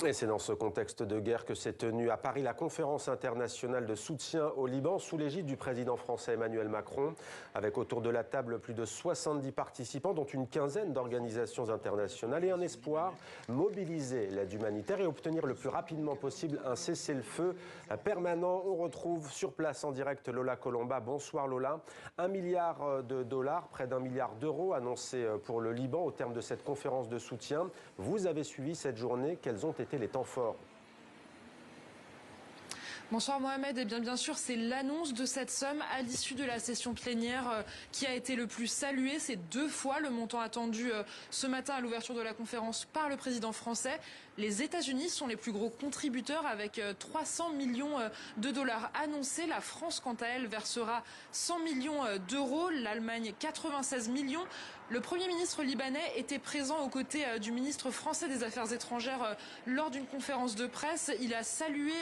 Et c'est dans ce contexte de guerre que s'est tenue à Paris la conférence internationale de soutien au Liban sous l'égide du président français Emmanuel Macron, avec autour de la table plus de 70 participants, dont une quinzaine d'organisations internationales, et un espoir: mobiliser l'aide humanitaire et obtenir le plus rapidement possible un cessez-le-feu permanent. On retrouve sur place en direct Lola Colomba. Bonsoir Lola. 1 milliard de dollars, près d'1 milliard d'euros annoncés pour le Liban au terme de cette conférence de soutien. Vous avez suivi cette journée. Quels ont été les temps forts? Bonsoir Mohamed, et bien sûr c'est l'annonce de cette somme à l'issue de la session plénière qui a été le plus saluée. C'est 2 fois le montant attendu ce matin à l'ouverture de la conférence par le président français. Les États-Unis sont les plus gros contributeurs avec 300 millions de dollars annoncés. La France, quant à elle, versera 100 millions d'euros, l'Allemagne 96 millions. Le Premier ministre libanais était présent aux côtés du ministre français des Affaires étrangères lors d'une conférence de presse. Il a salué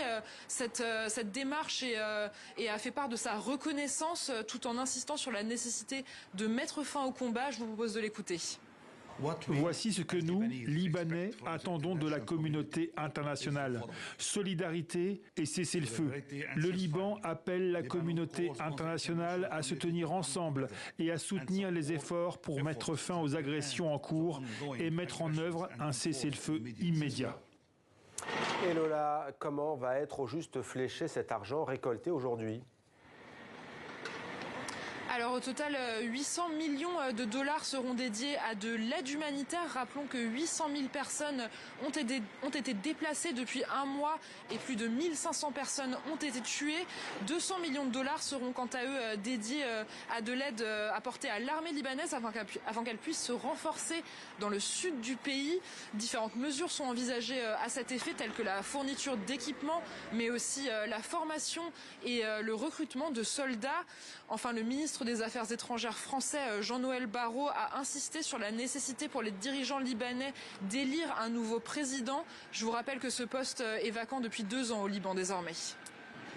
cette démarche et a fait part de sa reconnaissance tout en insistant sur la nécessité de mettre fin au combat. Je vous propose de l'écouter. Voici ce que nous, Libanais, attendons de la communauté internationale. Solidarité et cessez-le-feu. Le Liban appelle la communauté internationale à se tenir ensemble et à soutenir les efforts pour mettre fin aux agressions en cours et mettre en œuvre un cessez-le-feu immédiat. Et Lola, comment va être au juste fléché cet argent récolté aujourd'hui ? Alors au total, 800 millions de dollars seront dédiés à de l'aide humanitaire. Rappelons que 800 000 personnes ont été déplacées depuis 1 mois et plus de 1500 personnes ont été tuées. 200 millions de dollars seront quant à eux dédiés à de l'aide apportée à l'armée libanaise afin qu'elle puisse se renforcer dans le sud du pays. Différentes mesures sont envisagées à cet effet, telles que la fourniture d'équipements, mais aussi la formation et le recrutement de soldats. Enfin, le ministre des Affaires étrangères français, Jean-Noël Barrot, a insisté sur la nécessité pour les dirigeants libanais d'élire un nouveau président. Je vous rappelle que ce poste est vacant depuis 2 ans au Liban désormais.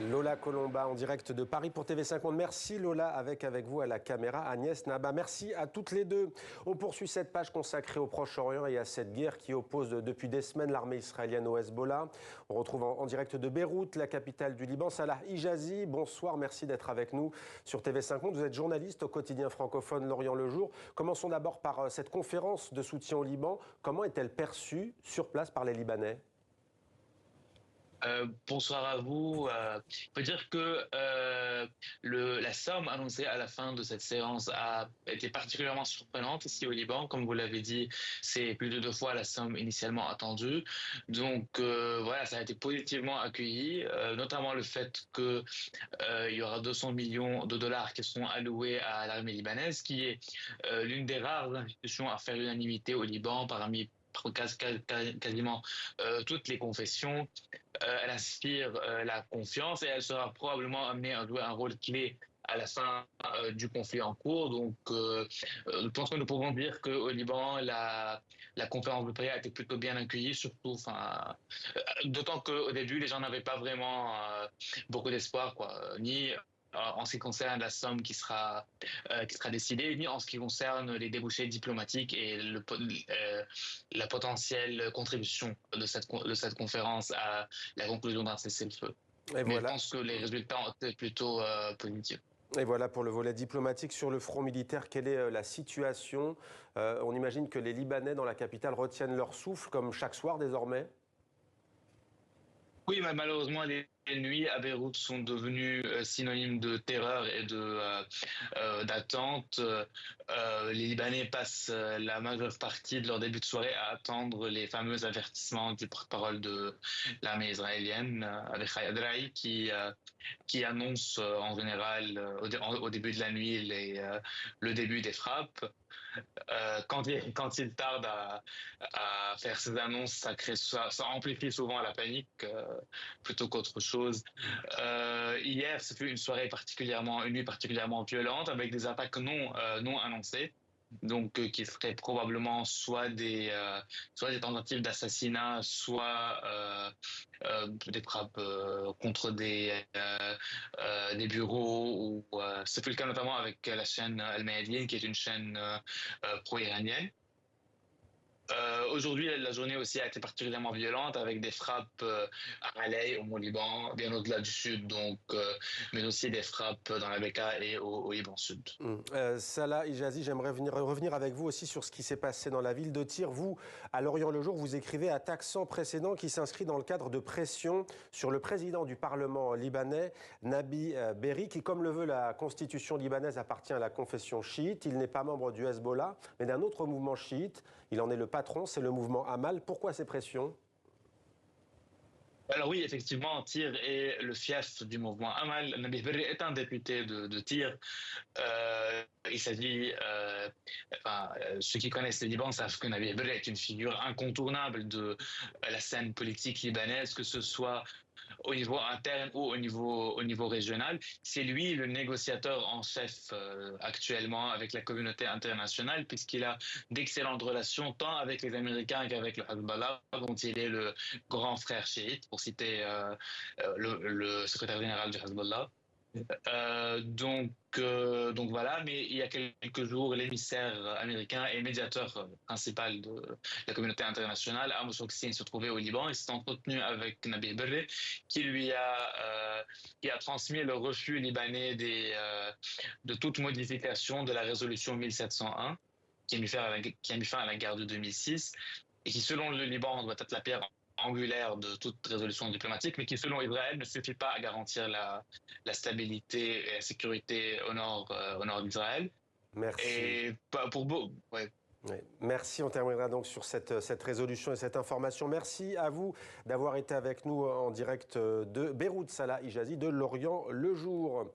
Lola Colomba en direct de Paris pour TV5 Monde. Merci Lola, avec vous à la caméra Agnès Naba. Merci à toutes les deux. On poursuit cette page consacrée au Proche-Orient et à cette guerre qui oppose depuis des semaines l'armée israélienne au Hezbollah. On retrouve en direct de Beyrouth, la capitale du Liban, Salah Hijazi. Bonsoir, merci d'être avec nous sur TV5 Monde. Vous êtes journaliste au quotidien francophone L'Orient le Jour. Commençons d'abord par cette conférence de soutien au Liban. Comment est-elle perçue sur place par les Libanais ? Bonsoir à vous. Il faut dire que la somme annoncée à la fin de cette séance a été particulièrement surprenante ici au Liban. Comme vous l'avez dit, c'est plus de 2 fois la somme initialement attendue. Donc voilà, ça a été positivement accueilli, notamment le fait que il y aura 200 millions de dollars qui seront alloués à l'armée libanaise, qui est l'une des rares institutions à faire l'unanimité au Liban parmi quasiment toutes les confessions. Elle inspire la confiance et elle sera probablement amenée à jouer un rôle clé à la fin du conflit en cours. Donc, je pense que nous pouvons dire qu'au Liban, la conférence de paix a été plutôt bien accueillie, surtout, d'autant qu'au début, les gens n'avaient pas vraiment beaucoup d'espoir, ni en ce qui concerne la somme qui sera décidée, ni en ce qui concerne les débouchés diplomatiques et la potentielle contribution de cette conférence à la conclusion d'un cessez-le-feu. Mais voilà. Je pense que les résultats ont été plutôt positifs. Et voilà pour le volet diplomatique. Sur le front militaire, quelle est la situation ? On imagine que les Libanais dans la capitale retiennent leur souffle, comme chaque soir désormais ? Oui, mais malheureusement, les nuits à Beyrouth sont devenues synonymes de terreur et d'attente. Les Libanais passent la majeure partie de leur début de soirée à attendre les fameux avertissements du porte-parole de l'armée israélienne, Avichai Adraï, qui annonce en général au début de la nuit le début des frappes. Quand il tarde à faire ces annonces, ça amplifie souvent la panique plutôt qu'autre chose. Hier, c'était une nuit particulièrement violente avec des attaques non annoncées. Donc, qui seraient probablement soit des tentatives d'assassinat, soit des frappes contre des bureaux. C'est le cas notamment avec la chaîne Al Mayadeen, qui est une chaîne pro-iranienne. Aujourd'hui, la journée aussi a été particulièrement violente avec des frappes à Raleigh, au Mont-Liban, bien au-delà du sud, donc, mais aussi des frappes dans la Bekaa et au Liban sud. Salah Hijazi, j'aimerais revenir avec vous aussi sur ce qui s'est passé dans la ville de Tyr. Vous, à L'Orient le Jour, vous écrivez attaque sans précédent qui s'inscrit dans le cadre de pression sur le président du Parlement libanais, Nabi Berri, qui, comme le veut la constitution libanaise, appartient à la confession chiite. Il n'est pas membre du Hezbollah, mais d'un autre mouvement chiite. Il en est le patron, c'est le mouvement Amal. Pourquoi ces pressions ? Alors oui, effectivement, Tyr est le fief du mouvement Amal. Nabi Berri est un député de Tyr. Il s'agit, ceux qui connaissent le Liban savent que Nabi Berri est une figure incontournable de la scène politique libanaise, que ce soit au niveau interne ou au niveau régional. C'est lui le négociateur en chef actuellement avec la communauté internationale, puisqu'il a d'excellentes relations tant avec les Américains qu'avec le Hezbollah, dont il est le grand frère chiite, pour citer le secrétaire général du Hezbollah. Donc voilà, mais il y a quelques jours, l'émissaire américain et médiateur principal de la communauté internationale, Amos Hochstein, se trouvait au Liban et s'est entretenu avec Nabi Berri, qui a transmis le refus libanais de toute modification de la résolution 1701, qui a mis fin à la guerre de 2006, et qui, selon le Liban, doit être la pierre angulaire de toute résolution diplomatique, mais qui, selon Israël, ne suffit pas à garantir la stabilité et la sécurité au nord d'Israël. Merci. Et ouais. Oui. Merci, on terminera donc sur cette résolution et cette information. Merci à vous d'avoir été avec nous en direct de Beyrouth, Salah Hijazi de L'Orient le Jour.